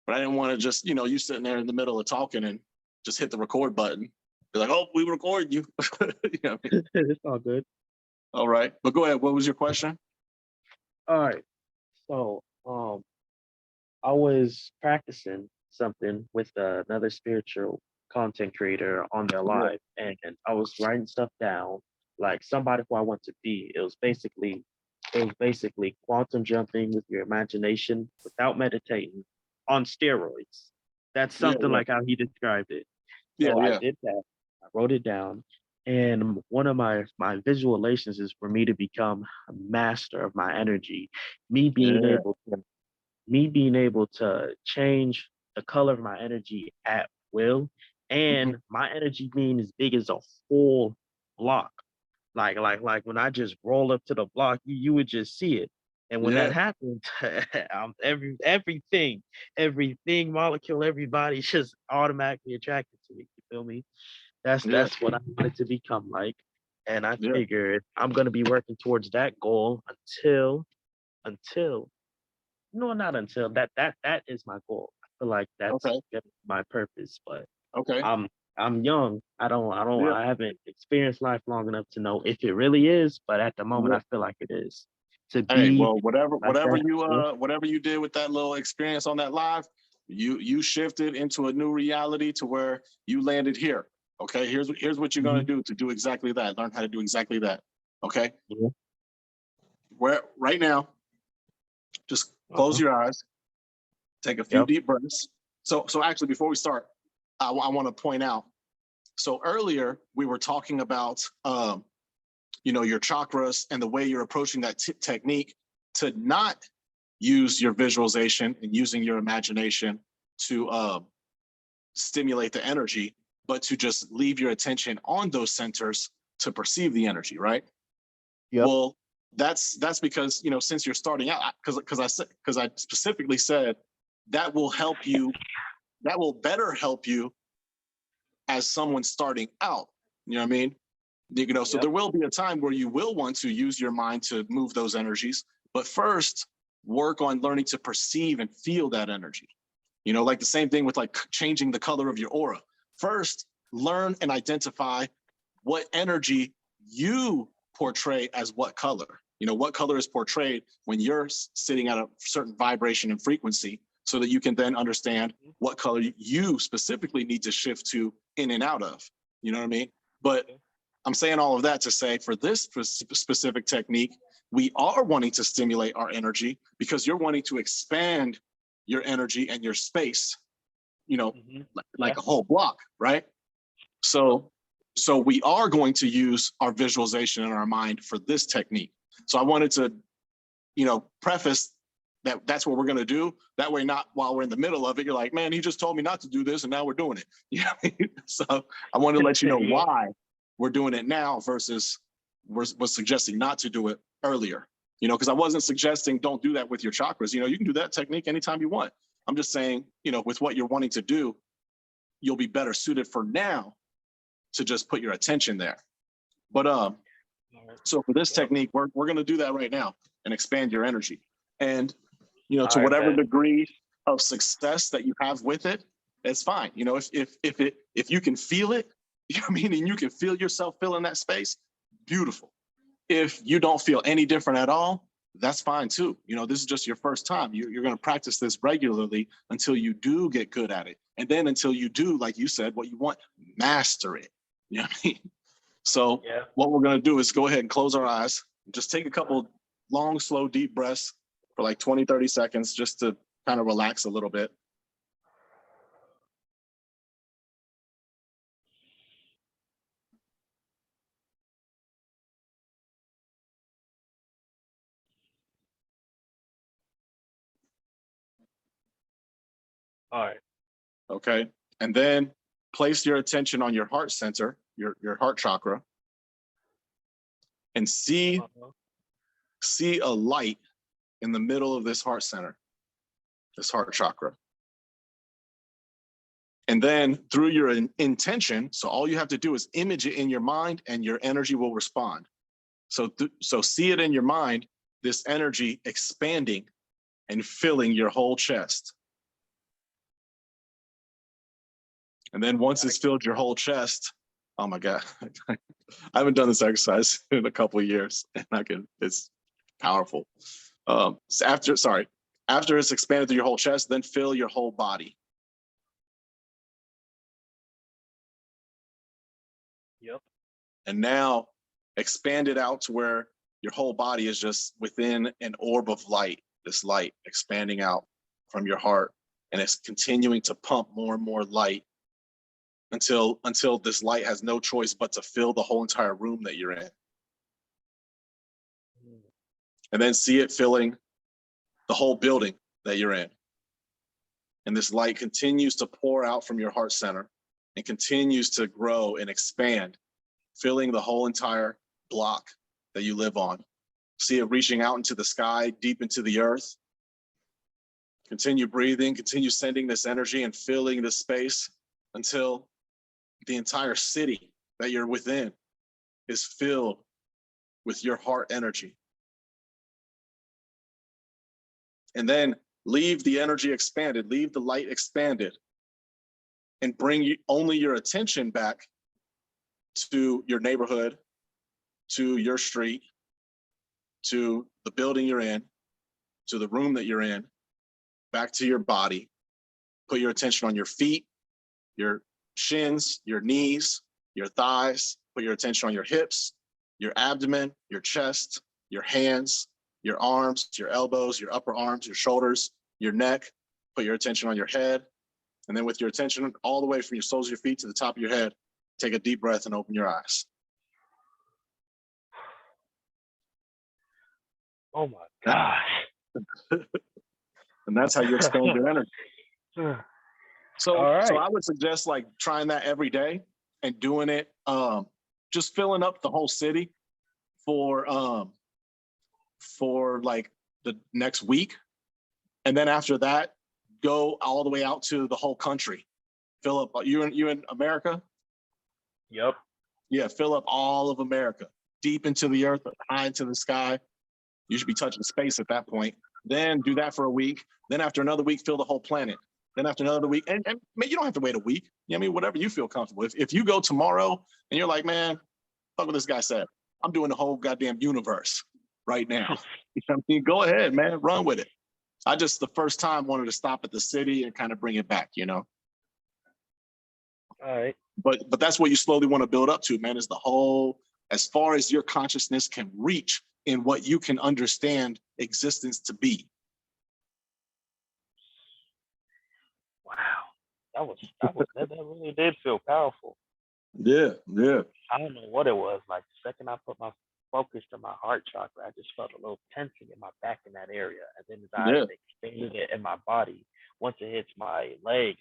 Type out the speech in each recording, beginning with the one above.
but I didn't want to just, you know, you sitting there in the middle of talking and just hit the record button. Be like, oh, we record you. You know what I mean? It's all good. All right, but go ahead. What was your question? All right. So, I was practicing something with another spiritual content creator on their Yeah. live, and I was writing stuff down, like somebody who I want to be. It was basically quantum jumping with your imagination without meditating on steroids. That's Yeah, something yeah, like how he described it. yeah, So I yeah, did that. I wrote it down. And one of my visualizations is for me to become a master of my energy, me being yeah. able to me being able to change the color of my energy at will, Mhm. and my energy being as big as a whole block. Like when I just roll up to the block, you would just see it. And when that Yeah, happens, everything, molecule, everybody's just automatically attracted to me. You feel me? yeah, That's what I wanted to become like. And I yeah. figured I'm gonna be working towards that goal until no, not until that is my goal. I feel like that's Okay, my purpose, but okay. I'm I'm young. Yeah, I haven't experienced life long enough to know if it really is, but at the moment yeah. I feel like it is. To Hey, be well, whatever, like that. Yeah. whatever you did with that little experience on that live, you shifted into a new reality to where you landed here. Okay, here's what you're gonna Mhm. do to do exactly that. Learn how to do exactly that. Okay, Yeah. where right now, just close Uh-huh. your eyes, take a few Yep. deep breaths. So actually, before we start, I want to point out. So earlier we were talking about you know, your chakras and the way you're approaching that technique to not use your visualization and using your imagination to stimulate the energy, but to just leave your attention on those centers to perceive the energy, right? Yep. Well, that's because, you know, since you're starting out, because I specifically said that will help you, that will better help you as someone starting out. You know what I mean? You know, so Yep. there will be a time where you will want to use your mind to move those energies, but first work on learning to perceive and feel that energy. You know, like the same thing with like changing the color of your aura. First, learn and identify what energy you portray as what color. You know, what color is portrayed when you're sitting at a certain vibration and frequency, so that you can then understand what color you specifically need to shift to in and out of. You know what I mean? But I'm saying all of that to say for this specific technique, we are wanting to stimulate our energy because you're wanting to expand your energy and your space, you know, Hmm. like Yeah. a whole block, right? So, so we are going to use our visualization in our mind for this technique. So I wanted to, you know, preface that that's what we're going to do. That way, not while we're in the middle of it, you're like, man, he just told me not to do this and now we're doing it. You know what I mean? So I wanted to let you know Yeah. why we're doing it now versus was suggesting not to do it earlier. You know, because I wasn't suggesting don't do that with your chakras. You know, you can do that technique anytime you want. I'm just saying, you know, with what you're wanting to do, you'll be better suited for now to just put your attention there. But All right. so for this Yep. technique, we're going to do that right now and expand your energy. And, you know, All to right, whatever bet. degree of success that you have with it, it's fine. You know, if you can feel it, you know what I mean, and you can feel yourself filling that space, beautiful. If you don't feel any different at all, that's fine too. You know, this is just your first time. You're going to practice this regularly until you do get good at it. And then until you do, like you said, what you want, master it. You know what I mean? So Yeah. what we're going to do is go ahead and close our eyes. Just take a couple long, slow, deep breaths for like 20, 30 seconds just to kind of relax a little bit. All right. Okay. And then place your attention on your heart center, your heart chakra, and Uh-huh. see a light in the middle of this heart center, this heart chakra. And then through your intention, so all you have to do is image it in your mind and your energy will respond. So see it in your mind, this energy expanding and filling your whole chest. And then once it's filled your whole chest, oh my God, I haven't done this exercise in a couple of years, and it's powerful. So after it's expanded through your whole chest, then fill your whole body. Yep. And now expand it out to where your whole body is just within an orb of light, this light expanding out from your heart. And it's continuing to pump more and more light until this light has no choice but to fill the whole entire room that you're in. And then see it filling the whole building that you're in. And this light continues to pour out from your heart center and continues to grow and expand, filling the whole entire block that you live on. See it reaching out into the sky, deep into the earth. Continue breathing, continue sending this energy and filling this space until the entire city that you're within is filled with your heart energy. And then leave the energy expanded, leave the light expanded, and bring only your attention back to your neighborhood, to your street, to the building you're in, to the room that you're in, back to your body. Put your attention on your feet, your shins, your knees, your thighs. Put your attention on your hips, your abdomen, your chest, your hands, your arms, your elbows, your upper arms, your shoulders, your neck. Put your attention on your head. And then with your attention all the way from your soles of your feet to the top of your head, take a deep breath and open your eyes. Oh my gosh. And that's how you expand your energy. So I would suggest like trying that every day and doing it, just filling up the whole city for like the next week. And then after that, go all the way out to the whole country. Fill up, you in America? Yep. Yeah, fill up all of America, deep into the earth, high into the sky. You should be touching space at that point. Then do that for a week. Then after another week, fill the whole planet. Then after another week, and man, you don't have to wait a week. I mean, whatever you feel comfortable. If you go tomorrow and you're like, man, fuck what this guy said. I'm doing the whole goddamn universe right now. I mean, go ahead, man, run with it. I just the first time wanted to stop at the city and kind of bring it back, you know. All right. But that's what you slowly want to build up to, man, is the whole, as far as your consciousness can reach in what you can understand existence to be. Wow. That really did feel powerful. Yeah. I don't know what it was. Like the second I put my focus to my heart chakra, I just felt a little tensing in my back in that area. And then as I expanded it in my body, once it hits my legs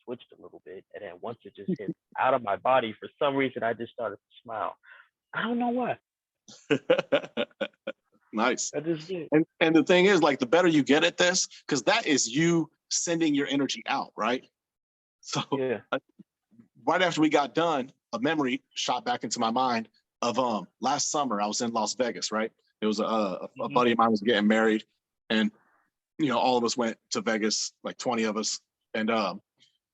twitched a little bit. And then once it just hit out of my body, for some reason, I just started to smile. I don't know why. Nice. I just did. And the thing is, like, the better you get at this, because that is you sending your energy out, right? So right after we got done, a memory shot back into my mind of last summer. I was in Las Vegas, right? It was a buddy of mine was getting married, and you know, all of us went to Vegas, like 20 of us, and I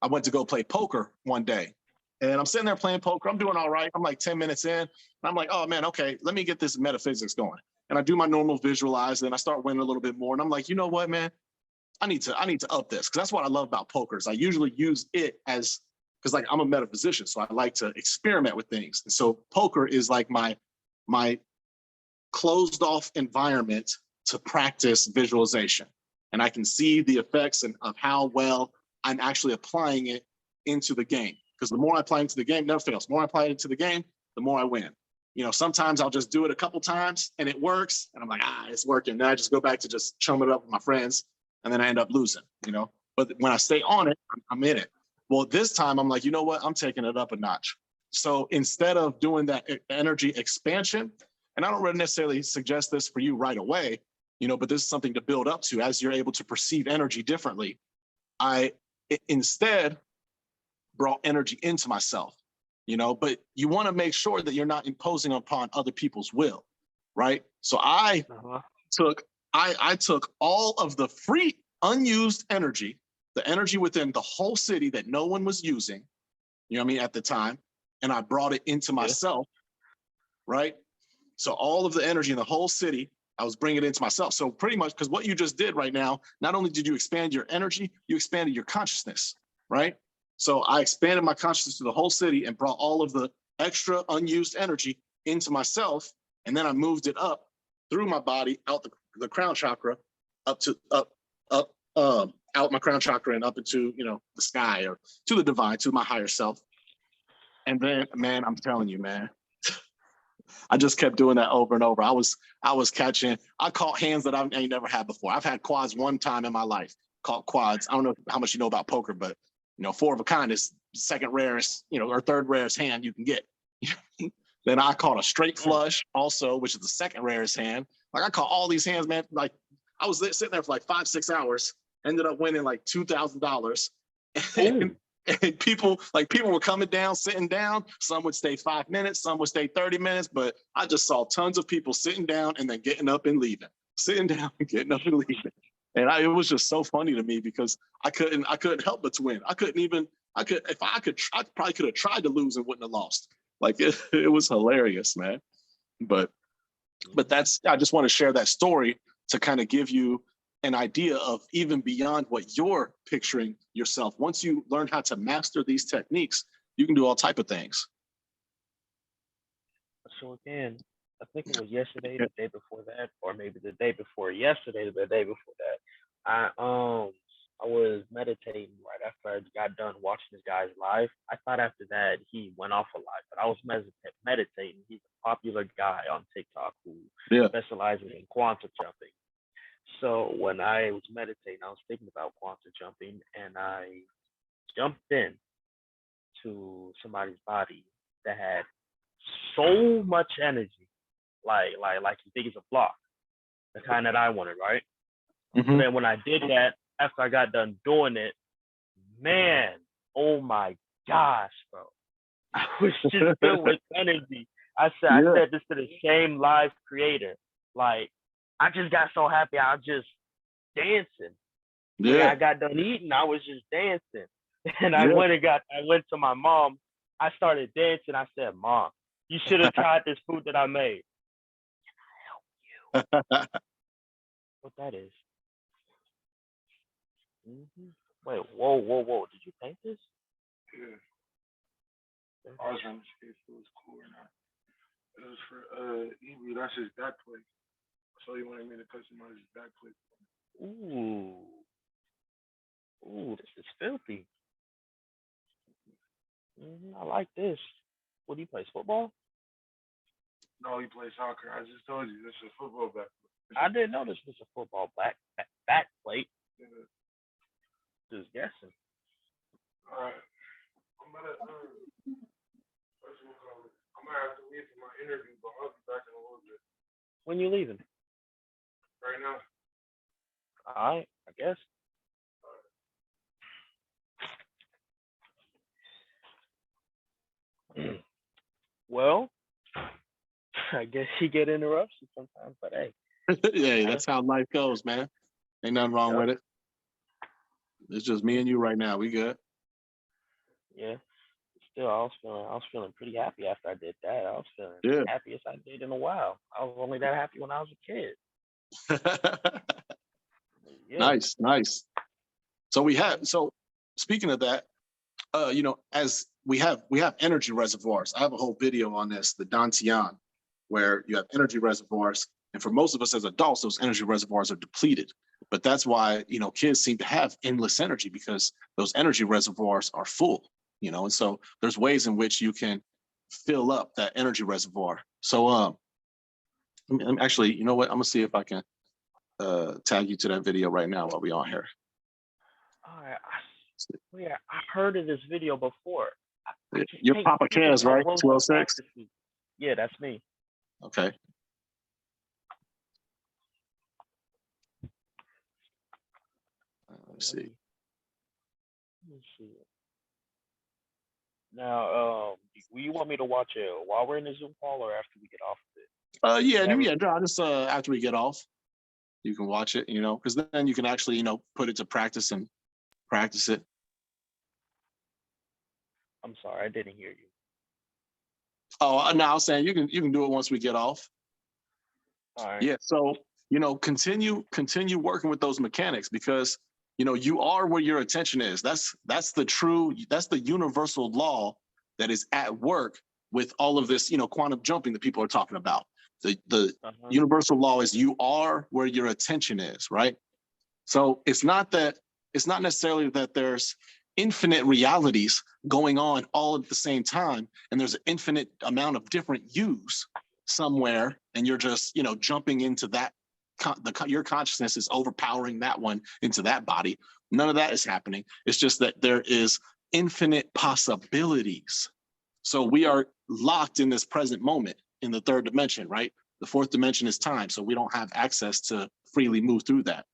went to go play poker one day. And I'm sitting there playing poker. I'm doing all right. I'm like 10 minutes in. And I'm like, oh man, okay, let me get this metaphysics going. And I do my normal visualize, and I start winning a little bit more. And I'm like, you know what, man? I need to up this, because that's what I love about poker. Is I usually use it as, because like I'm a metaphysician, so I like to experiment with things. And so poker is like my closed off environment to practice visualization. And I can see the effects of how well I'm actually applying it into the game. Because the more I apply it into the game, never fails. The more I apply it into the game, the more I win. You know, sometimes I'll just do it a couple times and it works. And I'm like, it's working. Then I just go back to just chumming it up with my friends. And then I end up losing, you know. But when I stay on it, I'm in it. Well, this time I'm like, you know what? I'm taking it up a notch. So instead of doing that energy expansion, and I don't really necessarily suggest this for you right away, you know, but this is something to build up to as you're able to perceive energy differently. I instead brought energy into myself, you know, but you want to make sure that you're not imposing upon other people's will, right? So I took all of the free unused energy, the energy within the whole city that no one was using, you know what I mean, at the time, and I brought it into Yeah. myself, right? So all of the energy in the whole city, I was bringing it into myself. So pretty much, because what you just did right now, not only did you expand your energy, you expanded your consciousness, right? So I expanded my consciousness to the whole city and brought all of the extra unused energy into myself. And then I moved it up through my body, out the crown chakra, out my crown chakra and up into, you know, the sky, or to the divine, to my higher self. And then, man, I'm telling you, man, I just kept doing that over and over. I caught hands that I ain't never had before. I've had quads one time in my life, caught quads. I don't know how much you know about poker, but, you know, 4 of a kind is second rarest, you know, or third rarest hand you can get. Then I caught a straight flush also, which is the second rarest hand. Like I caught all these hands, man. Like I was sitting there for like 5-6 hours, ended up winning like $2,000. And people were coming down, sitting down. Some would stay 5 minutes, some would stay 30 minutes, but I just saw tons of people sitting down and then getting up and leaving, sitting down and getting up and leaving. And it was just so funny to me because I couldn't help but to win. I probably could have tried to lose and wouldn't have lost. Like it was hilarious, man. But I just want to share that story to kind of give you an idea of even beyond what you're picturing yourself. Once you learn how to master these techniques, you can do all type of things. So again, I think it was yesterday, the day before that, or maybe the day before yesterday, the day before that. I was meditating right after I got done watching this guy's live. I thought after that he went off a lot, but I was meditating. He's a popular guy on TikTok who specializes in quantum jumping. So when I was meditating, I was thinking about quantum jumping, and I jumped in to somebody's body that had so much energy, like you think it's a block, the kind that I wanted, right? Mm-hmm. So then when I did that, after I got done doing it, man, oh my gosh, bro, I was just filled with energy. I said this to the same live creator, like I just got so happy, I was just dancing. Yeah, when I got done eating, I was just dancing, and I went to my mom. I started dancing. I said, "Mom, you should have tried this food that I made." Can I help you? What that is? Mm-hmm. Wait, whoa! Did you paint this? Yeah. I was trying to see if it was cool or not. It was for Evie. That's his backplate. So he wanted me to customize his backplate. Ooh, this is filthy. I like this. What do you play? Football? No, he plays soccer. I just told you this is a football backplate. I didn't know this was a football backplate. Yeah. Just guessing. All right. I'm gonna have to leave for my interview, but I'll be back in a little bit. When you leaving? Right now. All right, I guess. Well, I guess you get interruptions sometimes, but hey. Yeah, that's how life goes, man. Ain't nothing wrong with it. It's just me and you right now. We good. Yeah. Still, I was feeling pretty happy after I did that. I was feeling happiest I did in a while. I was only that happy when I was a kid. Nice. So speaking of that, as we have energy reservoirs. I have a whole video on this, the Dantian, where you have energy reservoirs. And for most of us as adults, those energy reservoirs are depleted. But that's why, kids seem to have endless energy, because those energy reservoirs are full, and so there's ways in which you can fill up that energy reservoir. So actually, you know what? I'm gonna see if I can tag you to that video right now while we're on here. All right. I heard of this video before. You're Papa Kaz, right? 206? Yeah, that's me. Okay. Let's see. Now, will you want me to watch it while we're in the Zoom call or after we get off of it? Just after we get off, you can watch it, because then you can actually, put it to practice and practice it. I'm sorry, I didn't hear you. Oh, no, I was saying you can do it once we get off. All right. Yeah. So, continue working with those mechanics because, you are where your attention is. That's the universal law that is at work with all of this, quantum jumping that people are talking about. The Uh-huh. universal law is you are where your attention is, right? So it's not necessarily that there's infinite realities going on all at the same time, and there's an infinite amount of different yous somewhere, and you're just jumping into that. Your consciousness is overpowering that one into that body. None of that is happening. It's just that there is infinite possibilities. So we are locked in this present moment in the third dimension, right? The fourth dimension is time, so we don't have access to freely move through that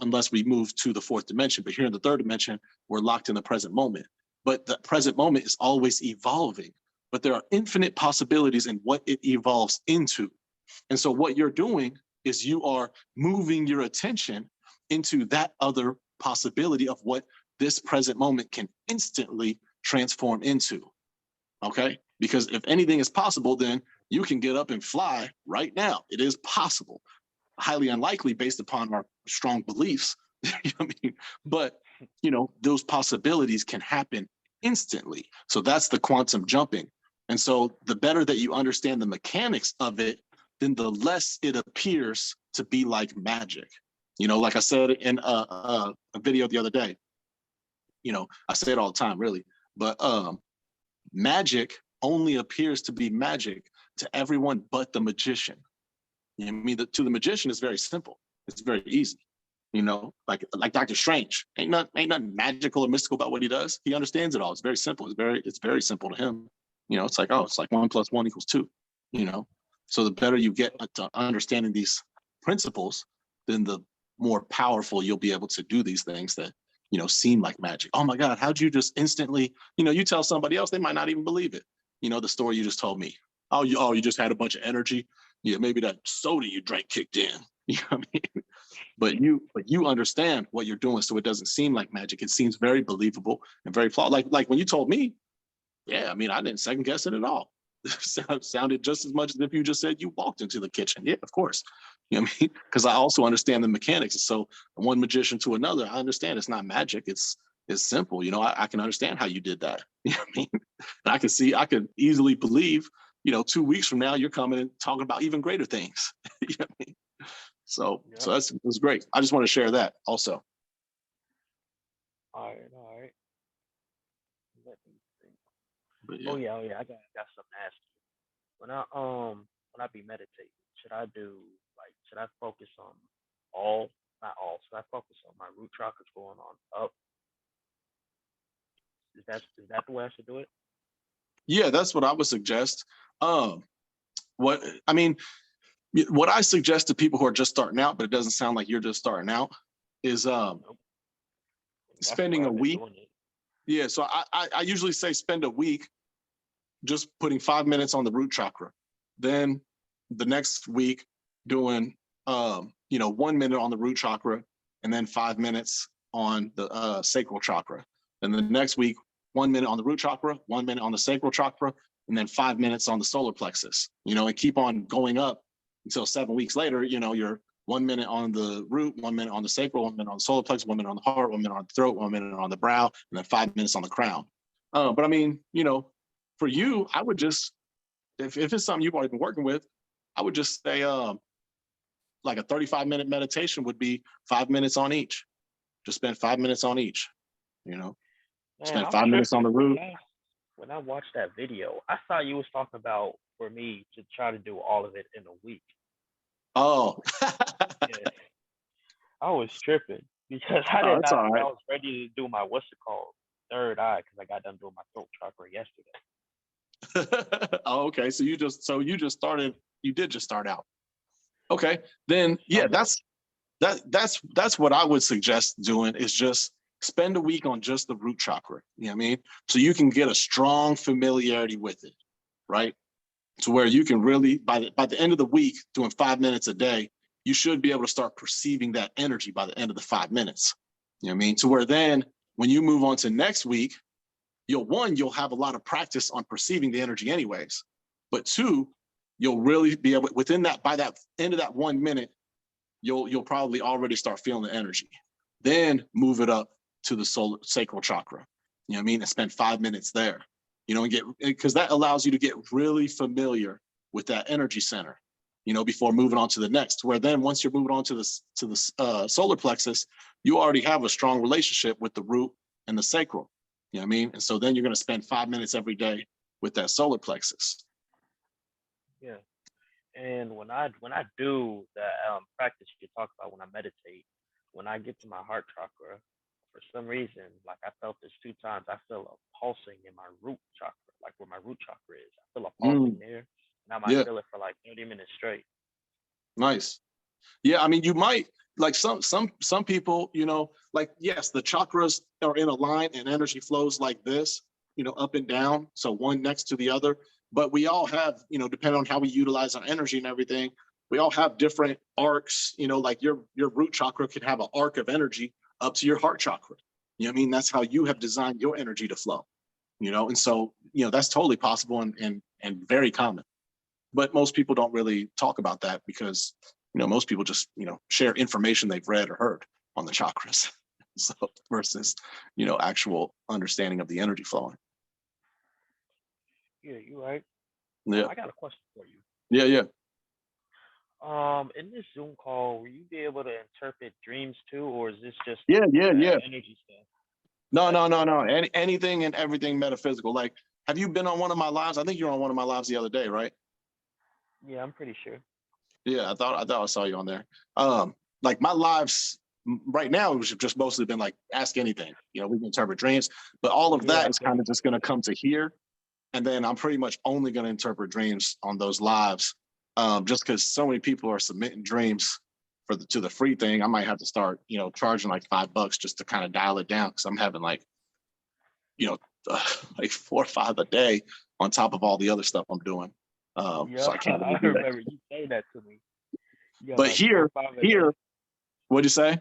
unless we move to the fourth dimension. But here in the third dimension, we're locked in the present moment. But the present moment is always evolving. But there are infinite possibilities in what it evolves into. And so what you're doing is you are moving your attention into that other possibility of what this present moment can instantly transform into. Okay? Because if anything is possible, then you can get up and fly right now. It is possible. Highly unlikely based upon our strong beliefs. You know what I mean? But those possibilities can happen instantly. So that's the quantum jumping. And so the better that you understand the mechanics of it, then the less it appears to be like magic. Like I said in a video the other day, I say it all the time, really, but magic only appears to be magic to everyone but the magician. I mean, to the magician, it's very simple. It's very easy. Like Dr. Strange. Ain't nothing magical or mystical about what he does. He understands it all. It's very simple. It's very simple to him. It's like 1 + 1 = 2. So the better you get to understanding these principles, then the more powerful you'll be able to do these things that seem like magic. Oh my God, how'd you just instantly? You tell somebody else, they might not even believe it. The story you just told me. You just had a bunch of energy. Yeah, maybe that soda you drank kicked in. You know what I mean? But you understand what you're doing, so it doesn't seem like magic. It seems very believable and very flawed. Like when you told me, yeah, I mean, I didn't second guess it at all. It sounded just as much as if you just said you walked into the kitchen. Yeah, of course. You know what I mean? Because I also understand the mechanics. So one magician to another, I understand it's not magic. It's simple. I can understand how you did that. You know what I mean? And I could easily believe 2 weeks from now, you're coming and talking about even greater things. You know what I mean? So that's great. I just want to share that also. All right. Let me think. But yeah. Oh yeah. I got something to ask you. When I be meditating, should I focus on not all, should I focus on my root chakras going on up? Is that the way I should do it? Yeah, that's what I would suggest. What I suggest to people who are just starting out, but it doesn't sound like you're just starting out, is Nope. spending a week. Yeah, so I usually say spend a week just putting 5 minutes on the root chakra. Then the next week doing 1 minute on the root chakra, and then 5 minutes on the sacral chakra. And the next week, 1 minute on the root chakra, 1 minute on the sacral chakra, and then 5 minutes on the solar plexus. And keep on going up until 7 weeks later. You're 1 minute on the root, 1 minute on the sacral, 1 minute on the solar plexus, 1 minute on the heart, 1 minute on the throat, 1 minute on the brow, and then 5 minutes on the crown. But I mean, for you, I would just, if it's something you've already been working with, I would just say like a 35-minute meditation would be 5 minutes on each. Just spend 5 minutes on each. Man, Spend I'm 5 minutes on the root. When I watched that video, I thought you was talking about for me to try to do all of it in a week. Oh. Yeah. I was tripping because I did not all think right. I was ready to do my third eye because I got done doing my throat chakra yesterday. Oh, okay. So you did just start out. Okay. Then yeah, that's what I would suggest doing, is just spend a week on just the root chakra. You know what I mean? So you can get a strong familiarity with it, right? To where you can really, by the end of the week, doing 5 minutes a day, you should be able to start perceiving that energy by the end of the 5 minutes. You know what I mean? To where then when you move on to next week, you'll have a lot of practice on perceiving the energy anyways. But two, you'll really be able, within that, by that end of that 1 minute, you'll probably already start feeling the energy. Then move it up to the solar sacral chakra. You know what I mean? And spend 5 minutes there. You know, and get, because that allows you to get really familiar with that energy center, you know, before moving on to the next. Where then once you're moving on to the solar plexus, you already have a strong relationship with the root and the sacral. You know what I mean? And so then you're going to spend 5 minutes every day with that solar plexus. Yeah. And when I do that practice you talk about, when I meditate, when I get to my heart chakra, for some reason, like I felt this 2 times, I feel a pulsing in my root chakra, like where my root chakra is. I feel a pulsing there, and I might feel it for like 30 minutes straight. Nice. Yeah, I mean, you might, like some people, you know, like, yes, the chakras are in a line and energy flows like this, you know, up and down, so one next to the other. But we all have, you know, depending on how we utilize our energy and everything, we all have different arcs, you know, like your root chakra can have an arc of energy up to your heart chakra. You know what I mean? That's how you have designed your energy to flow, you know, and so, you know, that's totally possible and very common. But most people don't really talk about that because, you know, most people just, you know, share information they've read or heard on the chakras. So versus, you know, actual understanding of the energy flowing. Yeah, you're right. Yeah. I got a question for you. Yeah. In this Zoom call, will you be able to interpret dreams too, or is this just Yeah. energy stuff? No. Anything and everything metaphysical. Like, have you been on one of my lives? I think you were on one of my lives the other day, right? Yeah, I'm pretty sure. Yeah, I thought I saw you on there. Like my lives right now, it was just mostly been like ask anything. You know, we can interpret dreams, but all of that is kind of just going to come to here, and then I'm pretty much only going to interpret dreams on those lives, just because so many people are submitting dreams to the free thing. I might have to start, you know, charging like $5 just to kind of dial it down because I'm having like, you know, like 4 or 5 a day on top of all the other stuff I'm doing. So I can't really do that. remember you saying that to me. But like here, what'd you say?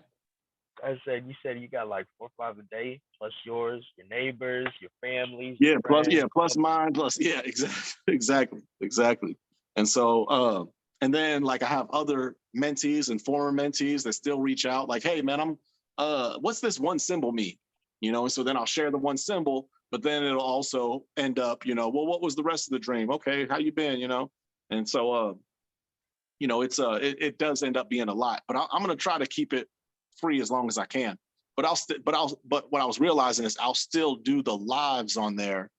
I said, you said you got like 4 or 5 a day, plus yours, your neighbors, your families. Yeah, your plus mine, plus exactly. And so, and then like I have other mentees and former mentees that still reach out, like, hey man, what's this one symbol mean? You know, and so then I'll share the one symbol, but then it'll also end up, you know, well, what was the rest of the dream? Okay, how you been? You know, and so, you know, it does end up being a lot, but I'm gonna try to keep it free as long as I can. But but what I was realizing is I'll still do the lives on there,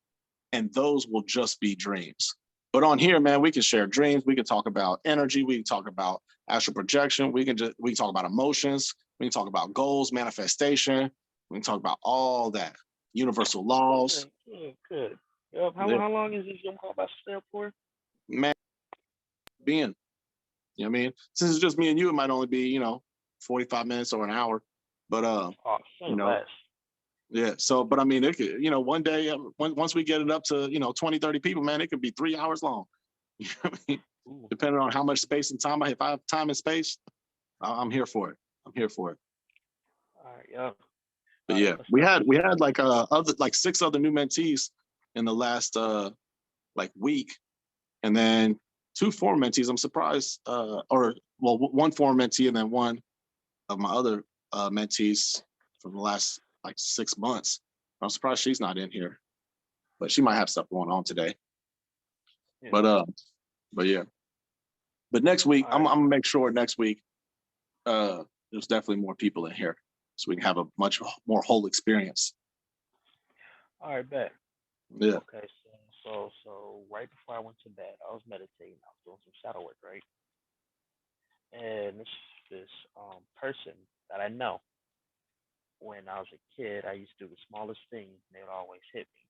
and those will just be dreams. But on here, man, we can share dreams. We can talk about energy. We can talk about astral projection. We can talk about emotions. We can talk about goals, manifestation. We can talk about all that, universal laws. Good. Yep. How long is this Zoom call about to stay up for? Man, being, you know what I mean? Since it's just me and you, it might only be, you know, 45 minutes or an hour. But you know, less. Yeah. So, but I mean, it could, you know, one day, once we get it up to, you know, 20, 30 people, man, it could be 3 hours long. You know what I mean? Depending on how much space and time if I have time and space, I'm here for it. I'm here for it. All right. Yeah. But yeah, we had like other like 6 other new mentees in the last like week, and then 2 former mentees. I'm surprised, or well, 1 former mentee and then 1 of my other mentees from the last like 6 months. I'm surprised she's not in here, but she might have stuff going on today. Yeah. But yeah. But next week, I'm gonna make sure next week there's definitely more people in here, so we can have a much more whole experience. All right, bet. Yeah. Okay, so right before I went to bed, I was meditating. I was doing some shadow work, right? And this person that I know, when I was a kid, I used to do the smallest thing, and they would always hit me,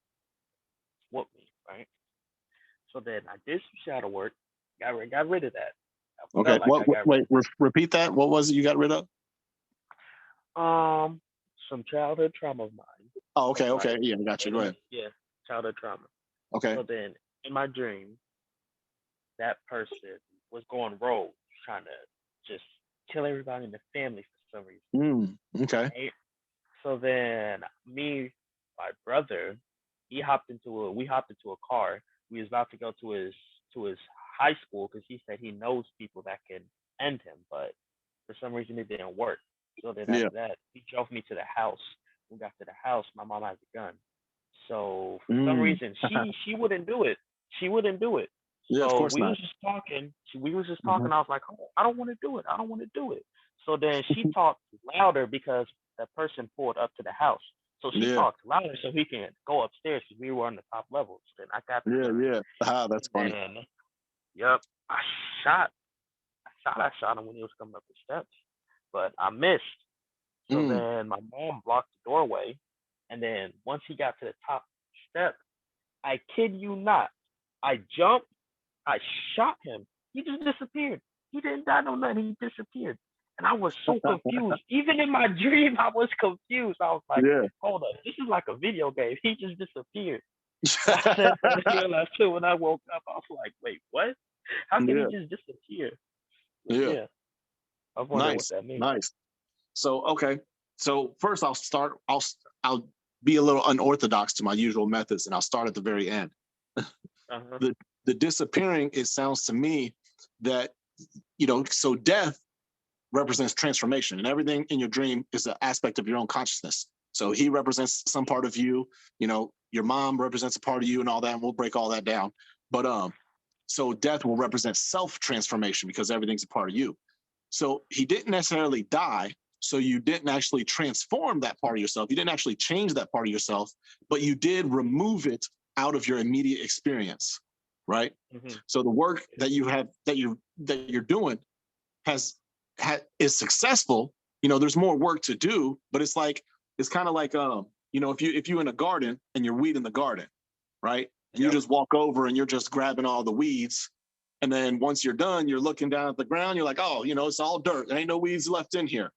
whoop me, right? So then I did some shadow work, got rid of that. Okay. Repeat that. What was it you got rid of? Some childhood trauma of mine. Oh, okay. Yeah, I got you. Go ahead. Yeah, childhood trauma. Okay. So then in my dream, that person was going rogue, trying to just kill everybody in the family for some reason. Okay. Right? So then me, my brother, we hopped into a car. We was about to go to his high school because he said he knows people that can end him, but for some reason it didn't work. So then Yeah. after that, he drove me to the house. We got to the house. My mom has a gun. So for some reason she wouldn't do it. She wouldn't do it. Yeah, of So course we not. was just talking. We was just Mhm. talking. I was like, oh, I don't want to do it. I don't want to do it. So then she talked louder because that person pulled up to the house. So she Yeah, talked louder so he can go upstairs because we were on the top levels. Then I got the yeah, gun. yeah. Ah, that's And funny. then, yep, shot. I shot him when he was coming up the steps, but I missed. So Mm. then my mom blocked the doorway, and then once he got to the top step, I kid you not, I jumped, I shot him. He just disappeared. He didn't die no nothing. He disappeared. And I was so confused. Even in my dream, I was confused. I was like, Yeah. hold up, this is like a video game. He just disappeared. That's what I realized too when I woke up. I was like, wait, what? How can he Yeah, just disappear? But yeah. yeah, I was wondering what Nice, that means. nice. So, okay. So first I'll be a little unorthodox to my usual methods and I'll start at the very end. Uh-huh. The disappearing, it sounds to me that, so death represents transformation, and everything in your dream is an aspect of your own consciousness. So he represents some part of you, your mom represents a part of you and all that, and we'll break all that down. But so death will represent self-transformation because everything's a part of you. So he didn't necessarily die. So you didn't actually transform that part of yourself. You didn't actually change that part of yourself, but you did remove it out of your immediate experience, right? Mm-hmm. So the work that you're doing is successful. There's more work to do, but it's kind of like if you're in a garden and you're weeding the garden, right? And you Yep. just walk over and you're just grabbing all the weeds. And then once you're done, you're looking down at the ground. You're like, oh, it's all dirt. There ain't no weeds left in here.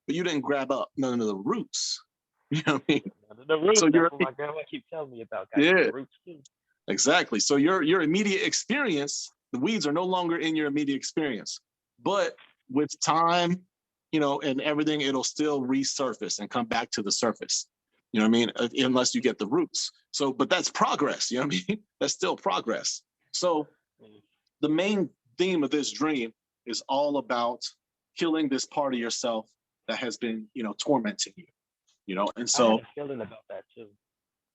But you didn't grab up none of the roots. You know what I mean? The roots, So that's what my grandma keeps telling me about. Got yeah, the roots too. exactly. So your immediate experience, the weeds are no longer in your immediate experience. But with time, and everything, it'll still resurface and come back to the surface. You know what I mean? Unless you get the roots. So, but that's progress. You know what I mean? That's still progress. So the main theme of this dream is all about killing this part of yourself that has been, tormenting you. And I had so, a feeling about that too.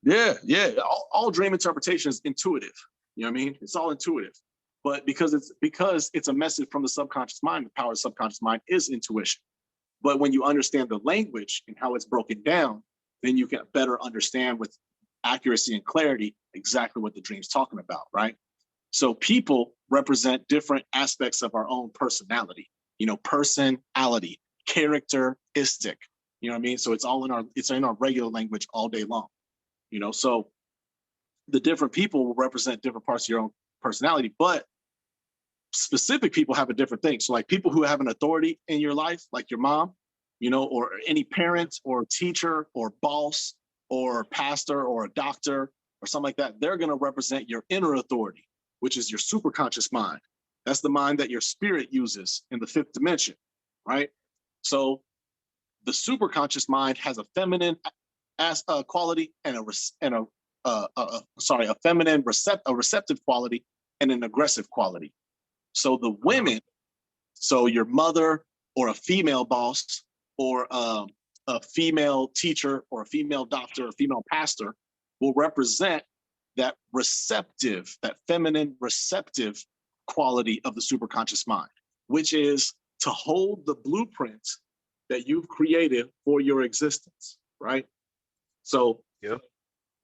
yeah. All dream interpretation is intuitive. You know what I mean? It's all intuitive. But because it's a message from the subconscious mind, the power of the subconscious mind is intuition. But when you understand the language and how it's broken down, then you can better understand with accuracy and clarity exactly what the dream's talking about, right? So people represent different aspects of our own personality, personality, characteristic, you know what I mean? So it's in our regular language all day long, so the different people will represent different parts of your own personality, but specific people have a different thing. So like people who have an authority in your life, like your mom, or any parent or teacher or boss or pastor or a doctor or something like that, they're going to represent your inner authority, which is your superconscious mind. That's the mind that your spirit uses in the fifth dimension, right? So the superconscious mind has a feminine quality and a feminine receptive quality and an aggressive quality. So the women, so your mother or a female boss or a female teacher or a female doctor or a female pastor will represent that feminine receptive quality of the superconscious mind, which is to hold the blueprint that you've created for your existence, right? So Yep.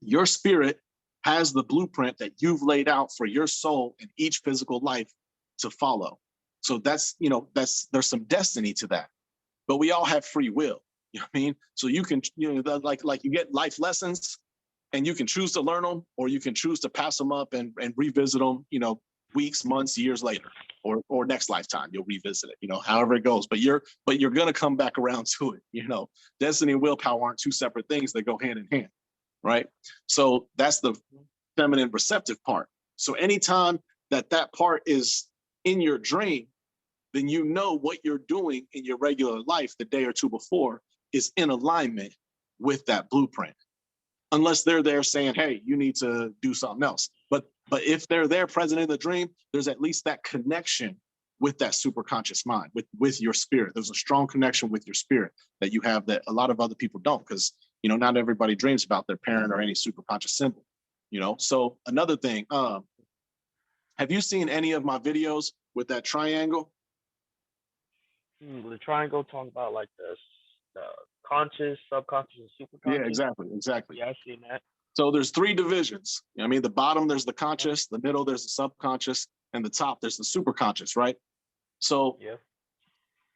your spirit has the blueprint that you've laid out for your soul in each physical life to follow. So there's some destiny to that, but we all have free will. You know what I mean? So you can, like you get life lessons and you can choose to learn them, or you can choose to pass them up and revisit them, weeks, months, years later, or next lifetime, you'll revisit it, however it goes, but you're going to come back around to it. Destiny and willpower aren't two separate things. They go hand in hand. Right. So that's the feminine receptive part. So anytime that part is in your dream, then what you're doing in your regular life the day or two before is in alignment with that blueprint. unless they're there saying, hey, you need to do something else. But if they're there present in the dream, there's at least that connection with that superconscious mind, with your spirit. There's a strong connection with your spirit that you have that a lot of other people don't, because, you know, not everybody dreams about their parent or any superconscious symbol, you know? So another thing, have you seen any of my videos with that triangle? The triangle talking about like the conscious, subconscious, and Yeah, superconscious. exactly. Yeah, I've seen that. So there's three divisions. I mean, the bottom, there's the conscious, the middle, there's the subconscious, and the top, there's the superconscious, right? So Yeah.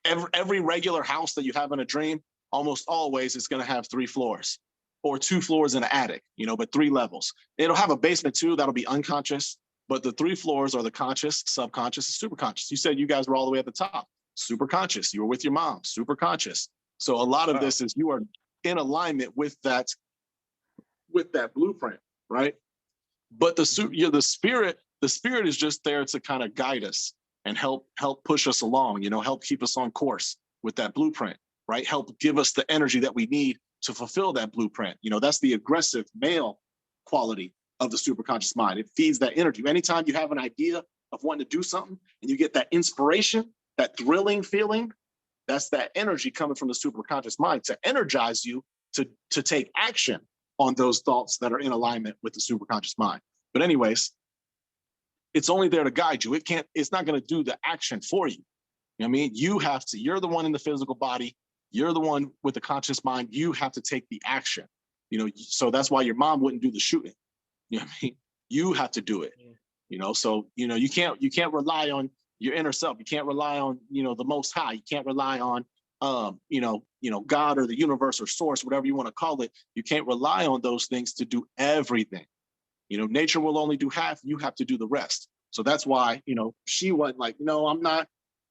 every regular house that you have in a dream, almost always it's going to have 3 floors or 2 floors in an attic, you know, but 3 levels. It'll have a basement too, that'll be unconscious, but the 3 floors are the conscious, subconscious, and superconscious. You said you guys were all the way at the top. Superconscious, you were with your mom, superconscious. So a lot of this is you are in alignment with that blueprint, right? But the spirit is just there to kind of guide us and help push us along, you know, help keep us on course with that blueprint, right? Help give us the energy that we need to fulfill that blueprint. You know, that's the aggressive male quality of the superconscious mind. It feeds that energy. Anytime you have an idea of wanting to do something and you get that inspiration, that thrilling feeling, that's that energy coming from the superconscious mind to energize you to take action on those thoughts that are in alignment with the superconscious mind. But anyways, it's only there to guide you. It's not going to do the action for you. You know what I mean? You're the one in the physical body. You're the one with the conscious mind. You have to take the action. You know, so that's why your mom wouldn't do the shooting. You know what I mean? You have to do it. You know, so, you know, you can't rely on your inner self. You can't rely on, you know, the Most High. You can't rely on, you know, God or the universe or source, whatever you want to call it. You can't rely on those things to do everything. You know, nature will only do half. You have to do the rest. So that's why, you know, she wasn't like, no, I'm not.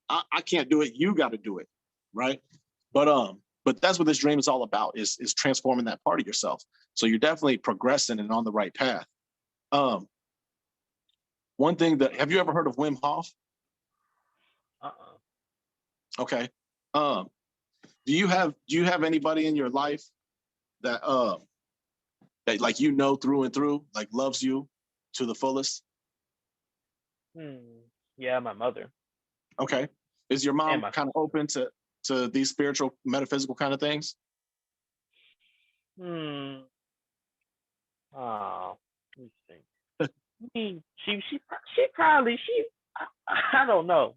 I can't do it. You got to do it, right? But that's what this dream is all about: is transforming that part of yourself. So you're definitely progressing and on the right path. One thing that, have you ever heard of Wim Hof? Okay. Do you have anybody in your life that that like, you know, through and through, like loves you to the fullest? Yeah, my mother. Okay. Is your mom my kind of open to these spiritual, metaphysical kind of things? Oh, let me think. I mean, she probably I don't know.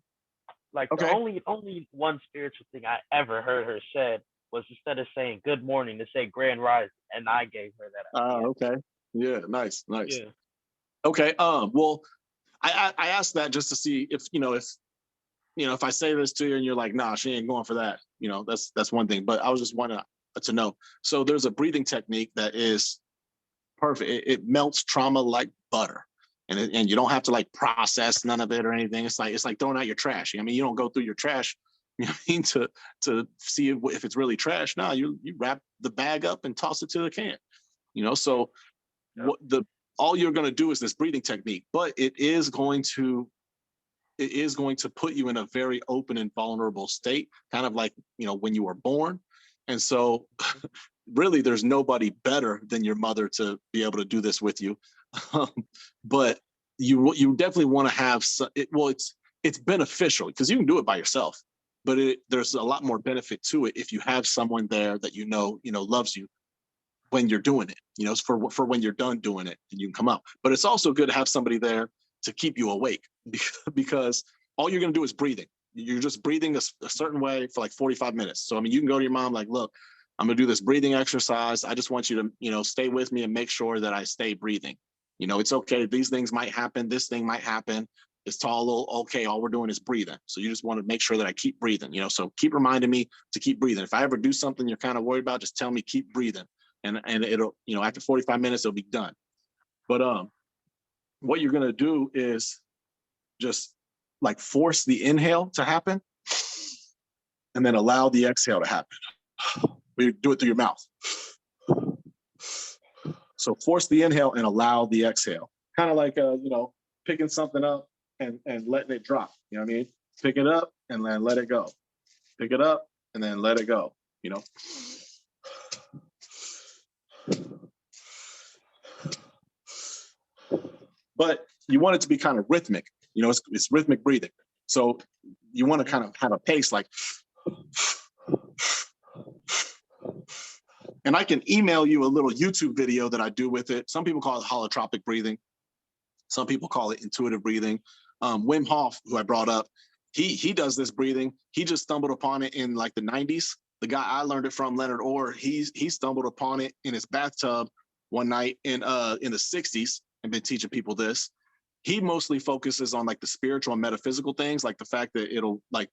Like the Okay. only one spiritual thing I ever heard her said was, instead of saying good morning, to say grand rising, and I gave her that idea. Okay. Yeah, nice. Yeah. Okay. Well, I asked that just to see if, if I say this to you and you're like, nah, she ain't going for that, you know, that's one thing. But I was just wanting to know. So there's a breathing technique that is perfect. It melts trauma like butter. And you don't have to like process none of it or anything. It's like throwing out your trash. I mean, you don't go through your trash, you know what I mean, to see if it's really trash. No, you wrap the bag up and toss it to the can. You know, so all you're going to do is this breathing technique, but it is going to put you in a very open and vulnerable state, kind of like, you know, when you were born. And so really there's nobody better than your mother to be able to do this with you. But you definitely want to have it's beneficial because you can do it by yourself, but there's a lot more benefit to it if you have someone there that you know loves you when you're doing it, you know, for when you're done doing it and you can come up. But it's also good to have somebody there to keep you awake, because all you're going to do is breathing. You're just breathing a certain way for like 45 minutes. So, I mean, you can go to your mom like, look, I'm going to do this breathing exercise. I just want you to, you know, stay with me and make sure that I stay breathing. You know, it's okay. These things might happen. This thing might happen. It's all okay. All we're doing is breathing. So you just want to make sure that I keep breathing, you know, so keep reminding me to keep breathing. If I ever do something you're kind of worried about, just tell me, keep breathing. And it'll, you know, after 45 minutes, it'll be done. But what you're going to do is just like force the inhale to happen and then allow the exhale to happen. We do it through your mouth. So force the inhale and allow the exhale. Kind of like, you know, picking something up and letting it drop. You know what I mean? Pick it up and then let it go. Pick it up and then let it go, you know? but you want it to be kind of rhythmic. You know, it's rhythmic breathing. So you want to kind of have a pace like, and I can email you a little YouTube video that I do with it. Some people call it holotropic breathing. Some people call it intuitive breathing. Wim Hof, who I brought up, he does this breathing. He just stumbled upon it in like the 90s. The guy I learned it from, Leonard Orr, he stumbled upon it in his bathtub one night in the 60s and been teaching people this. He mostly focuses on like the spiritual and metaphysical things, like the fact that it'll like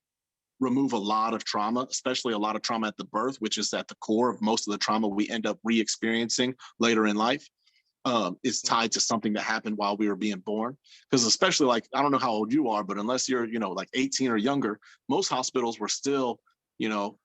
remove a lot of trauma, especially a lot of trauma at the birth, which is at the core of most of the trauma we end up re-experiencing later in life. Is tied to something that happened while we were being born. Because especially like, I don't know how old you are, but unless you're, you know, like 18 or younger, most hospitals were still, you know,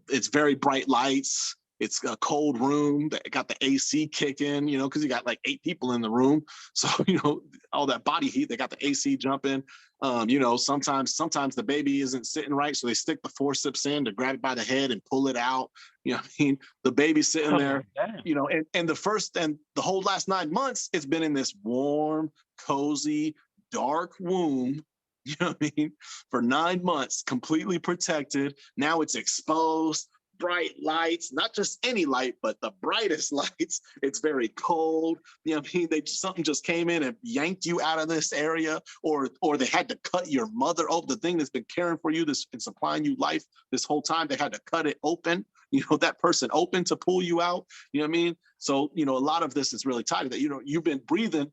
it's very bright lights. It's a cold room that got the AC kicking, you know, because you got like 8 people in the room. So, you know, all that body heat, they got the AC jumping. You know, sometimes the baby isn't sitting right. So they stick the forceps in to grab it by the head and pull it out. You know what I mean? The baby's sitting there, you know, and the whole last 9 months, it's been in this warm, cozy, dark womb. You know what I mean? For 9 months, completely protected. Now it's exposed. Bright lights, not just any light, but the brightest lights. It's very cold. You know what I mean? Something just came in and yanked you out of this area, or they had to cut your mother open. The thing that's been caring for you, this and supplying you life this whole time, they had to cut it open. You know, that person open to pull you out. You know what I mean? So, you know, a lot of this is really tied to that. You know, you've been breathing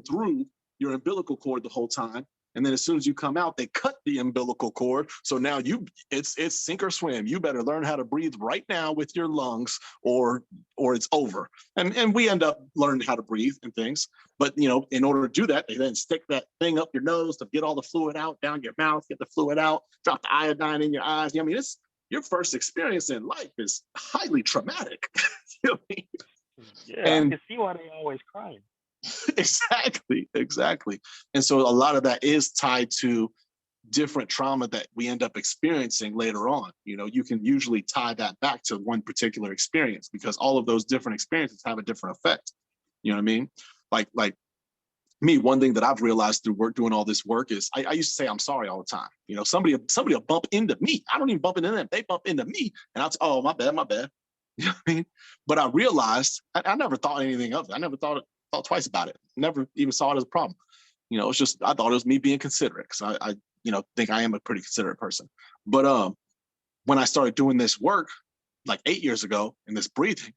through your umbilical cord the whole time. And then as soon as you come out, they cut the umbilical cord. So now it's sink or swim. You better learn how to breathe right now with your lungs, or it's over. And we end up learning how to breathe and things. But you know, in order to do that, they then stick that thing up your nose to get all the fluid out, down your mouth, get the fluid out, drop the iodine in your eyes. You know, I mean, it's your first experience in life is highly traumatic. You know what I mean? Yeah, and I can see why they always crying. Exactly. And so a lot of that is tied to different trauma that we end up experiencing later on. You know, you can usually tie that back to one particular experience because all of those different experiences have a different effect. You know what I mean? Like me, one thing that I've realized through doing all this work is I used to say I'm sorry all the time. You know, somebody will bump into me. I don't even bump into them. They bump into me, and I'll say, oh, my bad. You know what I mean? But I realized I never thought anything of it. I never thought twice about it. Never even saw it as a problem. You know, it's just I thought it was me being considerate because I you know think I am a pretty considerate person. But when I started doing this work like 8 years ago in this breathing,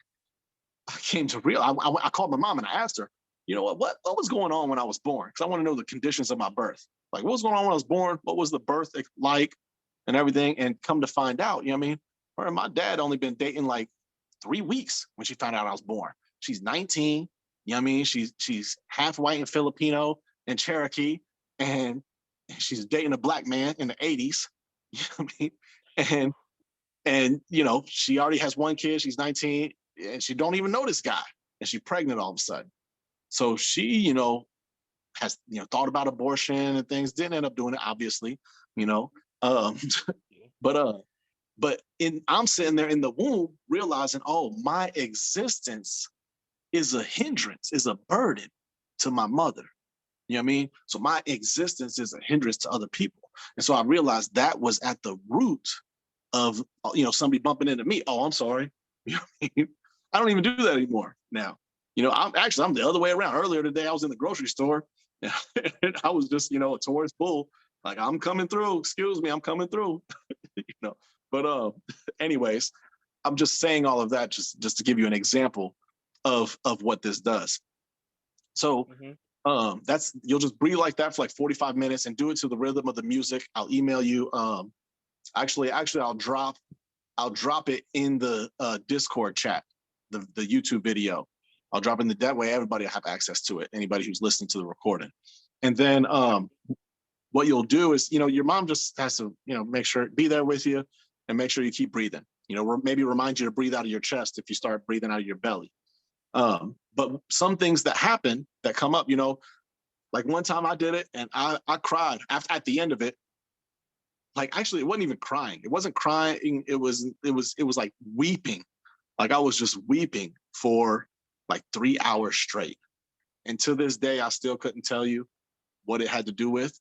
I came to realize I called my mom and I asked her, you know what was going on when I was born? Because I want to know the conditions of my birth. Like what was going on when I was born? What was the birth like and everything? And come to find out, you know what I mean? Her and my dad only been dating like 3 weeks when she found out I was born. She's 19. You know what I mean? She's half white and Filipino and Cherokee, and she's dating a black man in the 80s. You know what I mean? And you know, she already has one kid, she's 19, and she don't even know this guy, and she's pregnant all of a sudden. So she, you know, has, you know, thought about abortion and things, didn't end up doing it, obviously, you know. But I'm sitting there in the womb realizing, oh, my existence is a hindrance, is a burden to my mother. You know what I mean? So my existence is a hindrance to other people. And so I realized that was at the root of, you know, somebody bumping into me. Oh, I'm sorry. You know what I mean? I don't even do that anymore now. You know, I'm the other way around. Earlier today, I was in the grocery store. And I was just, you know, a tourist bull. Like, I'm coming through. Excuse me, I'm coming through. You know, but anyways, I'm just saying all of that just to give you an example of what this does. So that's, you'll just breathe like that for like 45 minutes and do it to the rhythm of the music. I'll email you. Actually, I'll drop it in the Discord chat, the YouTube video. I'll drop in that way everybody will have access to it, anybody who's listening to the recording. And then what you'll do is, you know, your mom just has to, you know, make sure, be there with you and make sure you keep breathing. You know, maybe remind you to breathe out of your chest if you start breathing out of your belly. But some things that happen that come up, you know, like one time I did it and I cried at the end of it. Like, actually, it wasn't even crying. It wasn't crying. It was like weeping. Like I was just weeping for like 3 hours straight. And to this day, I still couldn't tell you what it had to do with,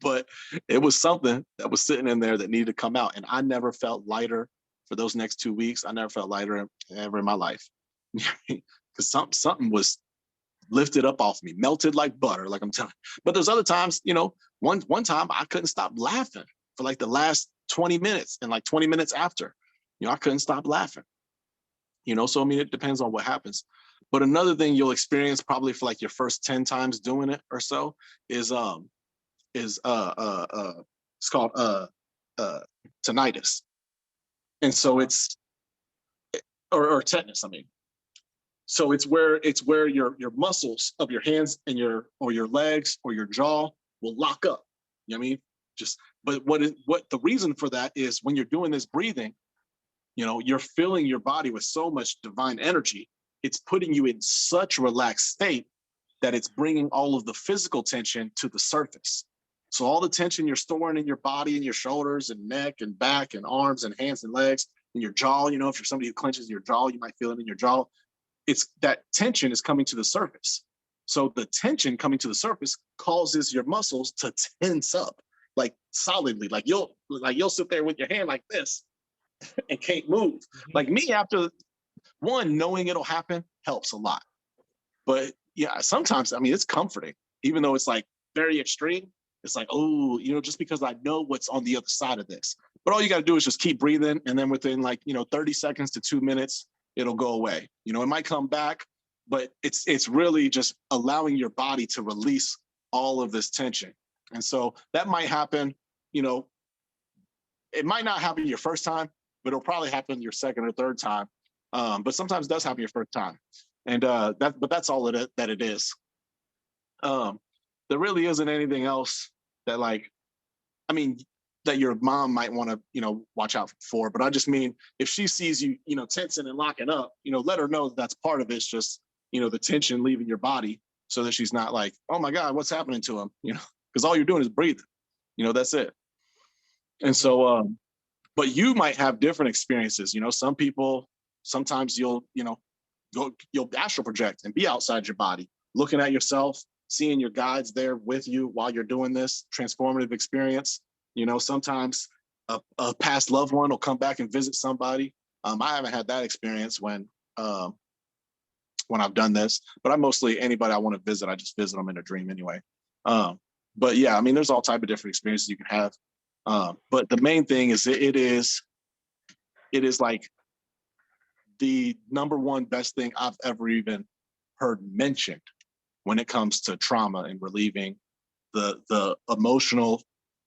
but it was something that was sitting in there that needed to come out. And I never felt lighter for those next 2 weeks. I never felt lighter ever in my life. Because something was lifted up off me, melted like butter, like I'm telling you. But there's other times, one time I couldn't stop laughing for like the last 20 minutes and like 20 minutes after, I couldn't stop laughing. So I mean, it depends on what happens. But another thing you'll experience probably for like your first 10 times doing it or so is it's called tinnitus. And so it's or tetanus, I mean. So it's where your muscles of your hands and your legs or your jaw will lock up. You know what I mean? But the reason for that is when you're doing this breathing, you're filling your body with so much divine energy. It's putting you in such a relaxed state that it's bringing all of the physical tension to the surface. So all the tension you're storing in your body and your shoulders and neck and back and arms and hands and legs and your jaw, if you're somebody who clenches your jaw, you might feel it in your jaw. It's that tension is coming to the surface. So the tension coming to the surface causes your muscles to tense up like solidly. Like you'll sit there with your hand like this and can't move. Like me, after one, knowing it'll happen helps a lot. But yeah, sometimes, I mean, it's comforting, even though it's like very extreme. It's like, oh, just because I know what's on the other side of this. But all you got to do is just keep breathing. And then within 30 seconds to 2 minutes, it'll go away. It might come back, but it's really just allowing your body to release all of this tension. And so that might happen, it might not happen your first time, but it'll probably happen your second or third time. But sometimes it does happen your first time. And but that's all that it is. There really isn't anything else that that your mom might want to, watch out for. But I just mean, if she sees you, tensing and locking up, let her know that's part of it. It's just, the tension leaving your body so that she's not like, oh my God, what's happening to him? Because all you're doing is breathing, that's it. And so, but you might have different experiences. Some people, sometimes you'll astral project and be outside your body, looking at yourself, seeing your guides there with you while you're doing this transformative experience. Sometimes a past loved one will come back and visit somebody. I haven't had that experience when I've done this, but anybody I want to visit, I just visit them in a dream anyway. But yeah, I mean, there's all type of different experiences you can have. But the main thing is it is like the number one best thing I've ever even heard mentioned when it comes to trauma and relieving the emotional,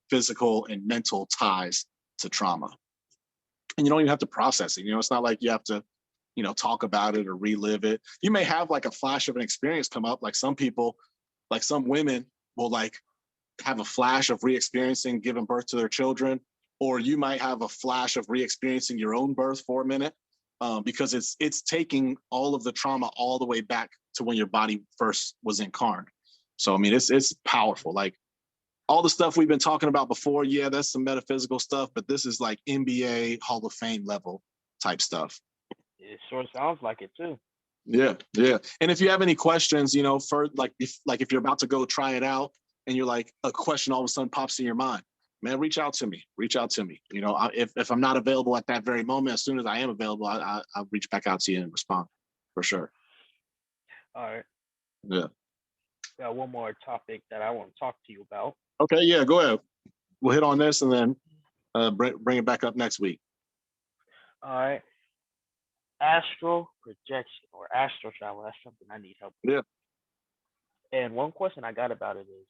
physical, and mental ties to trauma. And you don't even have to process it. It's not like you have to, talk about it or relive it. You may have like a flash of an experience come up. Like some people, like some women will like have a flash of re-experiencing giving birth to their children, or you might have a flash of re-experiencing your own birth for a minute, because it's taking all of the trauma all the way back to when your body first was incarnate. So I mean, it's powerful. Like all the stuff we've been talking about before, yeah, that's some metaphysical stuff, but this is like NBA Hall of Fame level type stuff. It sure sounds like it too. Yeah. And if you have any questions, for if you're about to go try it out and you're like, a question all of a sudden pops in your mind, man, reach out to me. If I'm not available at that very moment, as soon as I am available, I'll reach back out to you and respond for sure. All right. Yeah. Got one more topic that I want to talk to you about. Okay. Yeah, go ahead. We'll hit on this and then bring it back up next week. All right. Astral projection or astral travel. That's something I need help with. Yeah. And one question I got about it is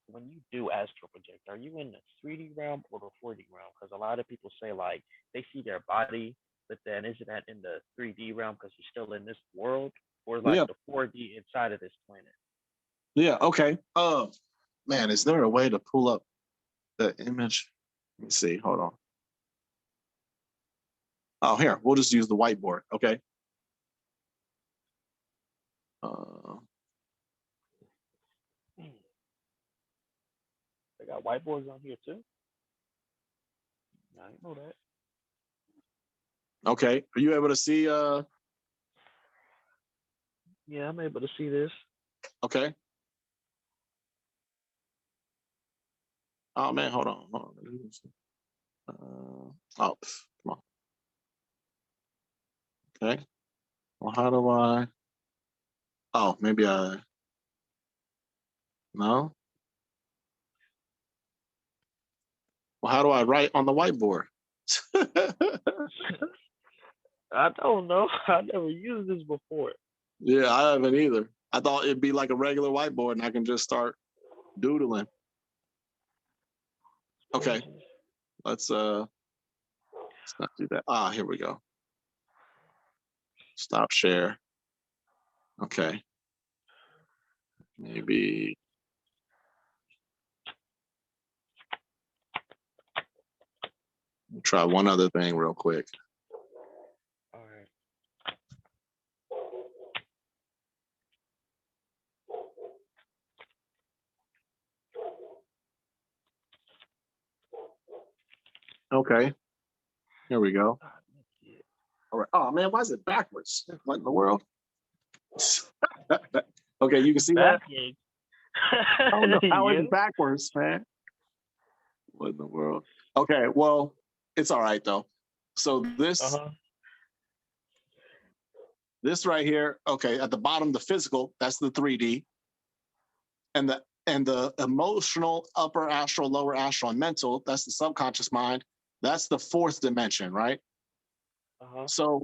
when you do astral project, are you in the 3D realm or the 4D realm? Because a lot of people say like they see their body, but then isn't that in the 3D realm because you're still in this world, or like the 4D inside of this planet? Yeah. Okay. Man, is there a way to pull up the image? Let me see. Hold on. Oh, here, we'll just use the whiteboard. Okay. They got whiteboards on here too. I didn't know that. Okay. Are you able to see Yeah, I'm able to see this. Okay. Oh man, hold on. Oh, come on. Okay. Well, how do I? Oh, maybe I. No. Well, how do I write on the whiteboard? I don't know. I never used this before. Yeah, I haven't either. I thought it'd be like a regular whiteboard and I can just start doodling. Okay, let's not do that. Ah, here we go. Stop share. Okay. Maybe try one other thing real quick. All right. Okay. Here we go. All right. Oh man, why is it backwards? What in the world? Okay, you can see that? Backwards. Oh no, how is Yeah. it backwards, man? What in the world? Okay, well, it's all right though. So Uh-huh. this right here, okay, at the bottom, the physical, that's the 3D, and the emotional, upper astral, lower astral, and mental, that's the subconscious mind. That's the fourth dimension, right? Uh-huh. So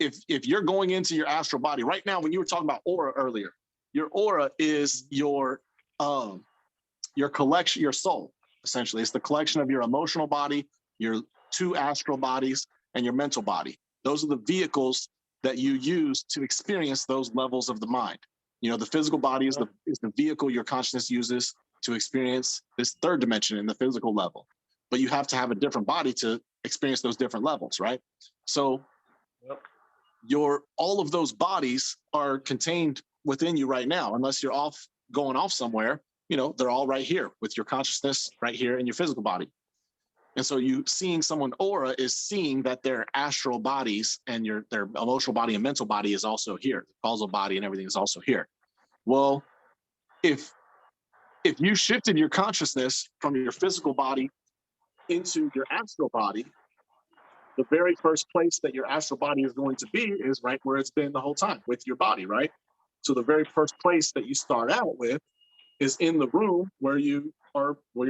if you're going into your astral body right now, when you were talking about aura earlier, your aura is your collection, your soul, essentially. It's the collection of your emotional body, your two astral bodies, and your mental body. Those are the vehicles that you use to experience those levels of the mind. You know, the physical body is the vehicle your consciousness uses to experience this third dimension in the physical level. But you have to have a different body to experience those different levels, right? So all of those bodies are contained within you right now, unless you're going off somewhere. You know, they're all right here with your consciousness right here in your physical body. And so you seeing someone aura is seeing that their astral bodies and their emotional body and mental body is also here. The causal body and everything is also here. Well, if you shifted your consciousness from your physical body into your astral body, the very first place that your astral body is going to be is right where it's been the whole time, with your body, right? So the very first place that you start out with is in the room where your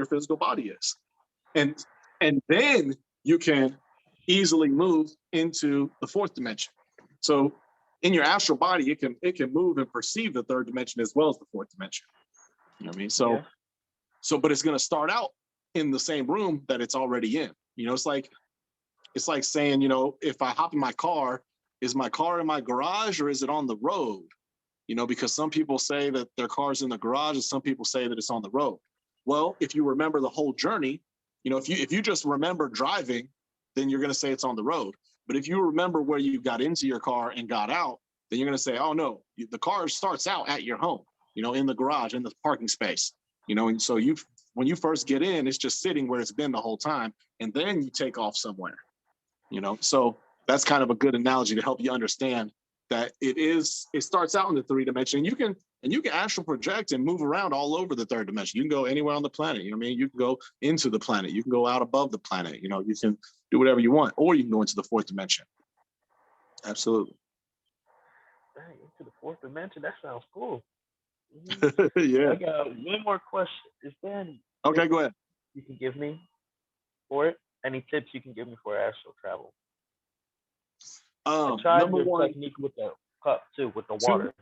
physical body is. And then you can easily move into the fourth dimension. So in your astral body, it can move and perceive the third dimension as well as the fourth dimension. You know what I mean? So but it's going to start out in the same room that it's already in. You know, it's like saying, you know, if I hop in my car, is my car in my garage or is it on the road? You know, because some people say that their car's in the garage and some people say that it's on the road. Well, if you remember the whole journey, you know, if you just remember driving, then you're going to say it's on the road. But if you remember where you got into your car and got out, then you're going to say, oh no, the car starts out at your home, you know, in the garage, in the parking space, you know, and so when you first get in, it's just sitting where it's been the whole time, and then you take off somewhere, you know. So that's kind of a good analogy to help you understand that it starts out in the three dimension. And you can astral project and move around all over the third dimension. You can go anywhere on the planet. You know what I mean? You can go into the planet. You can go out above the planet. You know, you can do whatever you want, or you can go into the fourth dimension. Absolutely. Dang, into the fourth dimension. That sounds cool. Yeah. I got one more question. Is there any Okay, go ahead. you can give me for it? Any tips you can give me for astral travel? I tried Number your one, technique with the cup too, with the water.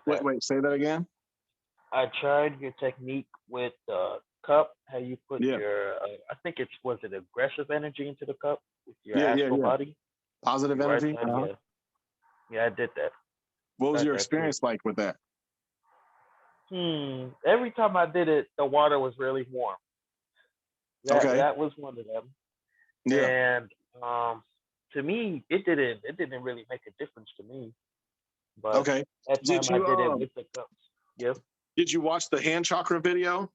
wait, say that again. I tried your technique with the cup. How you put Yeah. your, I think was it aggressive energy into the cup with your Yeah, astral body. Positive Your right energy. side, yeah. Yeah, I did that. What was Got your that too. experience like with that? Every time I did it, the water was really warm. That was one of them. Yeah. And to me, it didn't really make a difference to me. But Okay. that time Did I you did it with the cups. Yep. did you watch the hand chakra video?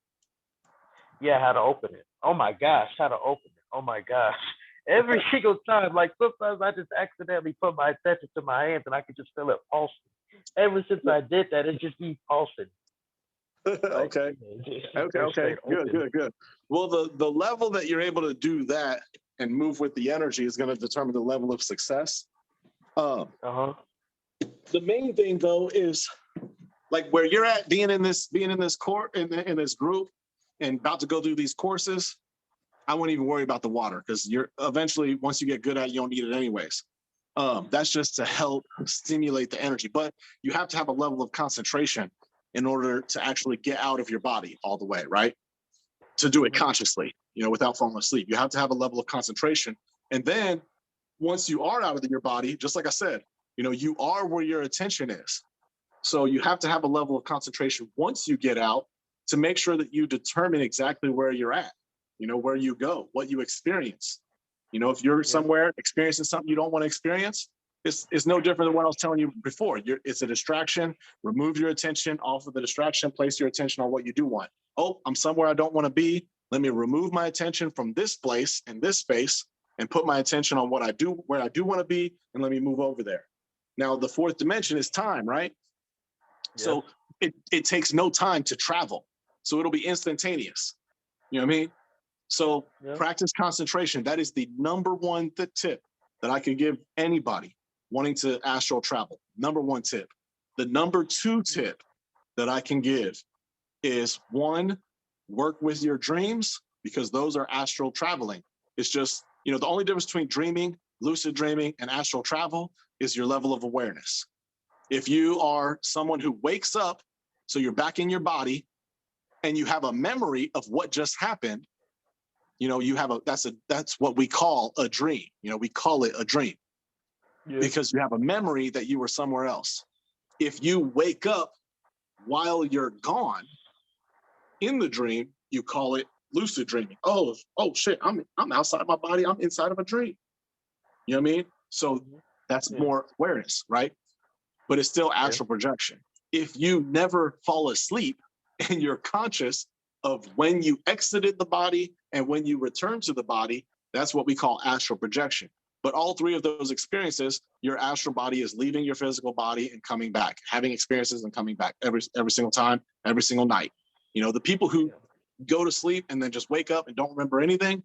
Yeah, how to open it. Oh my gosh, how to open it. Oh my gosh. Every single time. Like sometimes I just accidentally put my attention to my hands and I could just feel it pulsing. Ever since I did that, it just be pulsing. Like, Okay. they're Okay. straight open. Good. Well, the level that you're able to do that and move with the energy is going to determine the level of success. Uh-huh. The main thing though is like where you're at, being in this court in this group and about to go through these courses. I wouldn't even worry about the water because you're eventually, once you get good at it, you don't need it anyways. That's just to help stimulate the energy, but you have to have a level of concentration in order to actually get out of your body all the way, right? To do it consciously, without falling asleep. You have to have a level of concentration. And then once you are out of your body, just like I said, you are where your attention is. So you have to have a level of concentration once you get out to make sure that you determine exactly where you're at, where you go, what you experience. If you're somewhere experiencing something you don't want to experience, it's no different than what I was telling you before. It's a distraction. Remove your attention off of the distraction. Place your attention on what you do want. Oh, I'm somewhere I don't want to be. Let me remove my attention from this place and this space and put my attention on what I do, where I do want to be, and let me move over there. Now, the fourth dimension is time, right? Yeah. So it takes no time to travel. So it'll be instantaneous. You know what I mean? So practice concentration. That is the number one tip that I can give anybody wanting to astral travel. Number one tip. The number two tip that I can give is, one, work with your dreams, because those are astral traveling. It's just, the only difference between dreaming, lucid dreaming, and astral travel is your level of awareness. If you are someone who wakes up, so you're back in your body, and you have a memory of what just happened, you have that's what we call a dream. We call it a dream because you have a memory that you were somewhere else. If you wake up while you're gone in the dream, you call it lucid dreaming. Oh shit, I'm outside my body. I'm inside of a dream. You know what I mean? So that's more awareness, right? But it's still astral projection. If you never fall asleep and you're conscious of when you exited the body and when you return to the body, that's what we call astral projection. But all three of those experiences, your astral body is leaving your physical body and coming back, having experiences and coming back every single time, every single night. The people who go to sleep and then just wake up and don't remember anything,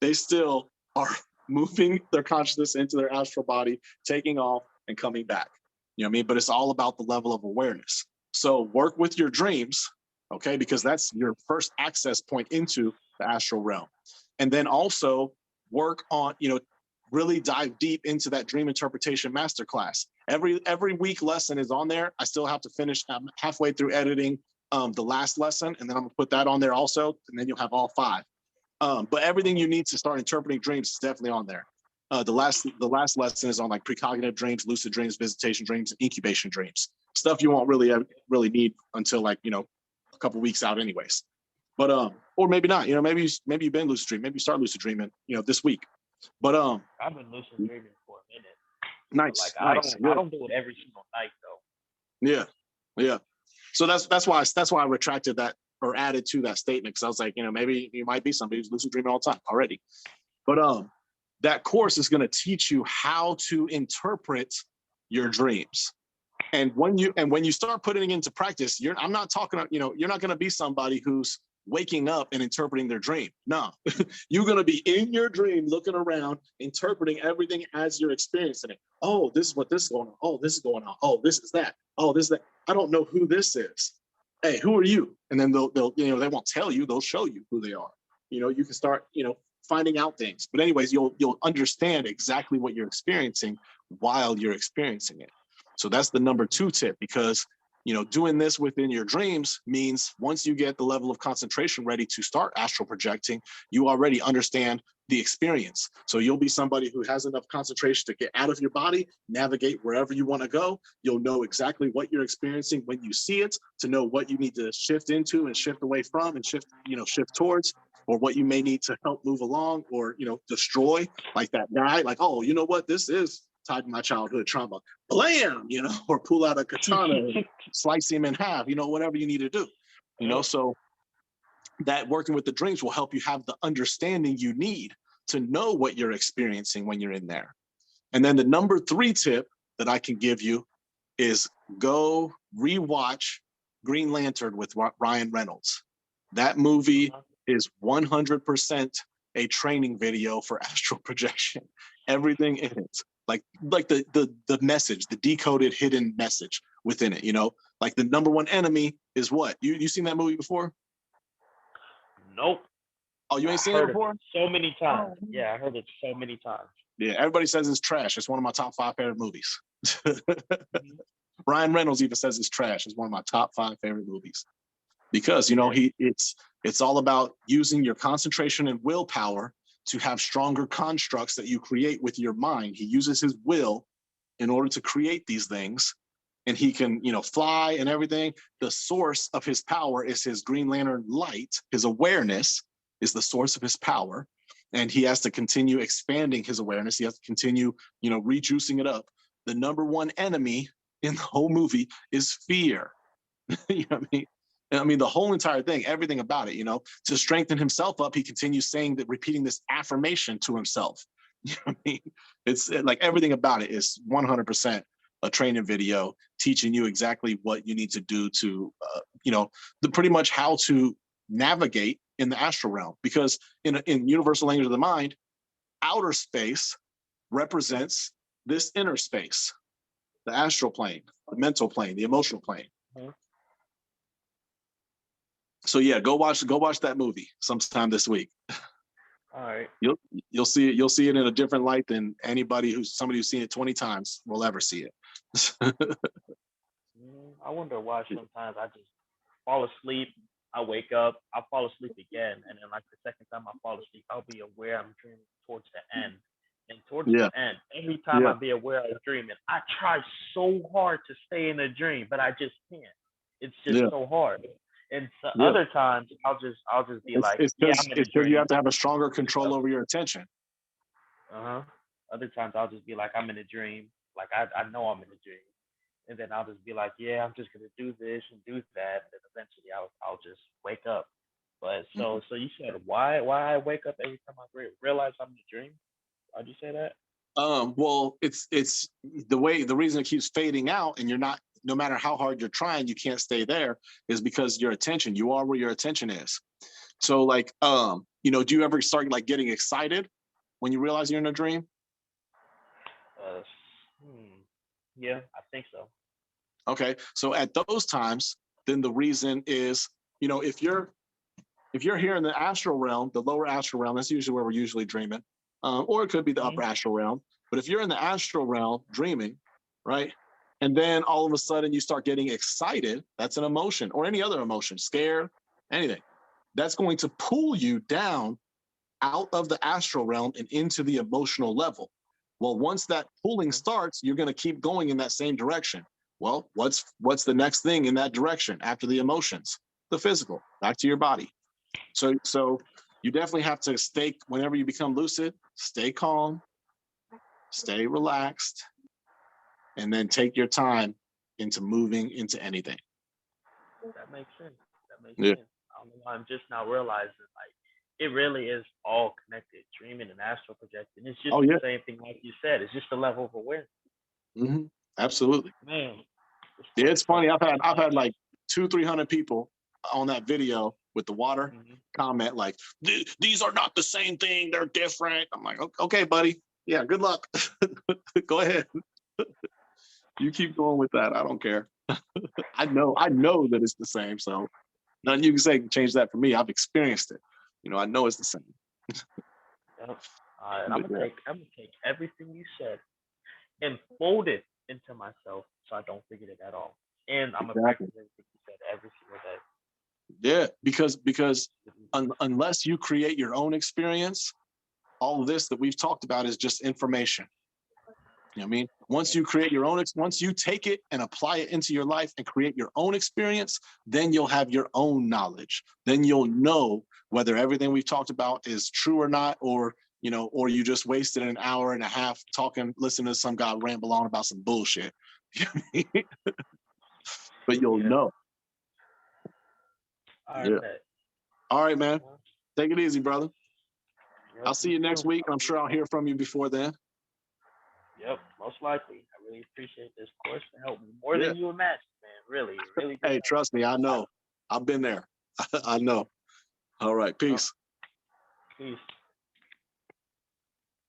they still are moving their consciousness into their astral body, taking off and coming back. You know what I mean? But it's all about the level of awareness. So work with your dreams, okay? Because that's your first access point into the astral realm. And then also work on, really dive deep into that dream interpretation masterclass. Every week lesson is on there. I still have to finish. I'm halfway through editing the last lesson, and then I'm gonna put that on there also, and then you'll have all 5. But everything you need to start interpreting dreams is definitely on there. The last lesson is on like precognitive dreams, lucid dreams, visitation dreams, incubation dreams. Stuff you won't really need until like, a couple weeks out anyways. But or maybe not, maybe you've been lucid dreaming, maybe you start lucid dreaming, this week. But I've been lucid dreaming for a minute. Nice. Like I don't do it every single night though. Yeah. So that's why I retracted that or added to that statement, because I was like, maybe you might be somebody who's lucid dreaming all the time already. But that course is going to teach you how to interpret your dreams. And when you start putting it into practice, I'm not talking, you're not going to be somebody who's waking up and interpreting their dream. No, you're going to be in your dream, looking around, interpreting everything as you're experiencing it. Oh, this is what this is going on. Oh, this is going on. Oh, this is that. Oh, this is that. I don't know who this is. Hey, who are you? And then they'll they won't tell you, they'll show you who they are. You can start, finding out things. But anyways, you'll understand exactly what you're experiencing while you're experiencing it. So that's the number 2 tip, because doing this within your dreams means once you get the level of concentration ready to start astral projecting, you already understand the experience. So you'll be somebody who has enough concentration to get out of your body, navigate wherever you want to go. You'll know exactly what you're experiencing when you see it, to know what you need to shift into and shift away from and shift towards, or what you may need to help move along or, destroy, like that guy, like, oh, you know what, this is tied to my childhood trauma, blam, or pull out a katana and slice him in half, whatever you need to do, so that working with the dreams will help you have the understanding you need to know what you're experiencing when you're in there. And then the number 3 tip that I can give you is go rewatch Green Lantern with Ryan Reynolds. That movie is 100% a training video for astral projection. Everything in it, like the message, the decoded hidden message within it, you know, like the number 1 enemy is what? You seen that movie before? Nope. Oh, you ain't seen it before? So many times. Yeah, I heard it so many times. Yeah, everybody says it's trash. It's one of my top 5 favorite movies. Ryan Reynolds even says it's trash. It's one of my top 5 favorite movies because, you know, it's all about using your concentration and willpower to have stronger constructs that you create with your mind. He uses his will in order to create these things, and he can, you know, fly and everything. The source of his power is his Green Lantern light. His awareness is the source of his power. And he has to continue expanding his awareness. He has to continue, you know, rejuicing it up. The number 1 enemy in the whole movie is fear. You know what I mean? And I mean, the whole entire thing, everything about it, you know, to strengthen himself up, he continues saying that, repeating this affirmation to himself. You know what I mean? It's like everything about it is 100% a training video teaching you exactly what you need to do to, you know, pretty much how to navigate in the astral realm. Because in universal language of the mind, outer space represents this inner space, the astral plane, the mental plane, the emotional plane. Mm-hmm. So yeah, go watch that movie sometime this week. All right. You'll see it in a different light than somebody who's seen it 20 times will ever see it. I wonder why sometimes I just fall asleep, I wake up, I fall asleep again, and then like the second time I fall asleep, I'll be aware I'm dreaming towards the end. And towards the end, every time I be aware I'm dreaming, I try so hard to stay in a dream, but I just can't. It's just so hard. And so other times I'll just be I'm in a dream. You have to have a stronger control over your attention. Other times I'll just be like, I'm in a dream. Like I know I'm in a dream. And then I'll just be like, yeah, I'm just gonna do this and do that. And eventually I'll just wake up. But so you said why I wake up every time I realize I'm in a dream? Why'd you say that? Well, it's the reason it keeps fading out, and you're not, no matter how hard you're trying, you can't stay there, is because your attention, you are where your attention is. So like, you know, do you ever start like getting excited when you realize you're in a dream? Yeah, I think so. Okay, so at those times, then the reason is, you know, if you're here in the astral realm, the lower astral realm, that's usually where we're usually dreaming, or it could be the upper astral realm. But if you're in the astral realm dreaming, right, and then all of a sudden you start getting excited, that's an emotion, or any other emotion, scared, anything, that's going to pull you down out of the astral realm and into the emotional level. Well, once that pulling starts, you're going to keep going in that same direction. Well, what's the next thing in that direction after the emotions? The physical, back to your body. So you definitely have to stay, whenever you become lucid, stay calm, stay relaxed, and then take your time into moving into anything. That makes sense. Sense. I'm just now realizing, like, it really is all connected. Dreaming and astral projecting. It's just the same thing, like you said. It's just a level of awareness. Absolutely. Man. Yeah, it's funny. I've had like 200-300 people on that video with the water comment like, these are not the same thing. They're different. I'm like, okay, buddy. Yeah, good luck. Go ahead. You keep going with that. I don't care. I know that it's the same. So nothing you can say can change that for me. I've experienced it. You know, I know it's the same. I'm gonna take everything you said and fold it into myself so I don't forget it at all. And I'm gonna practice everything you said every single day. Yeah, because unless you create your own experience, all of this that we've talked about is just information. You know what I mean? Once you create your own, once you take it and apply it into your life and create your own experience, then you'll have your own knowledge. Then you'll know whether everything we've talked about is true or not, or, you know, or you just wasted an hour and a half talking, listening to some guy ramble on about some bullshit. You know what I mean? But you'll know. All right, All right, man. Take it easy, brother. Yep, I'll see you next too. week. I'm sure I'll hear from you before then. Yep, most likely. I really appreciate this course. It helped me more Yeah. than you imagined, man. Really, it really did. Hey, trust me, I know. I've been there. I know. All right. Yep. Peace. Peace.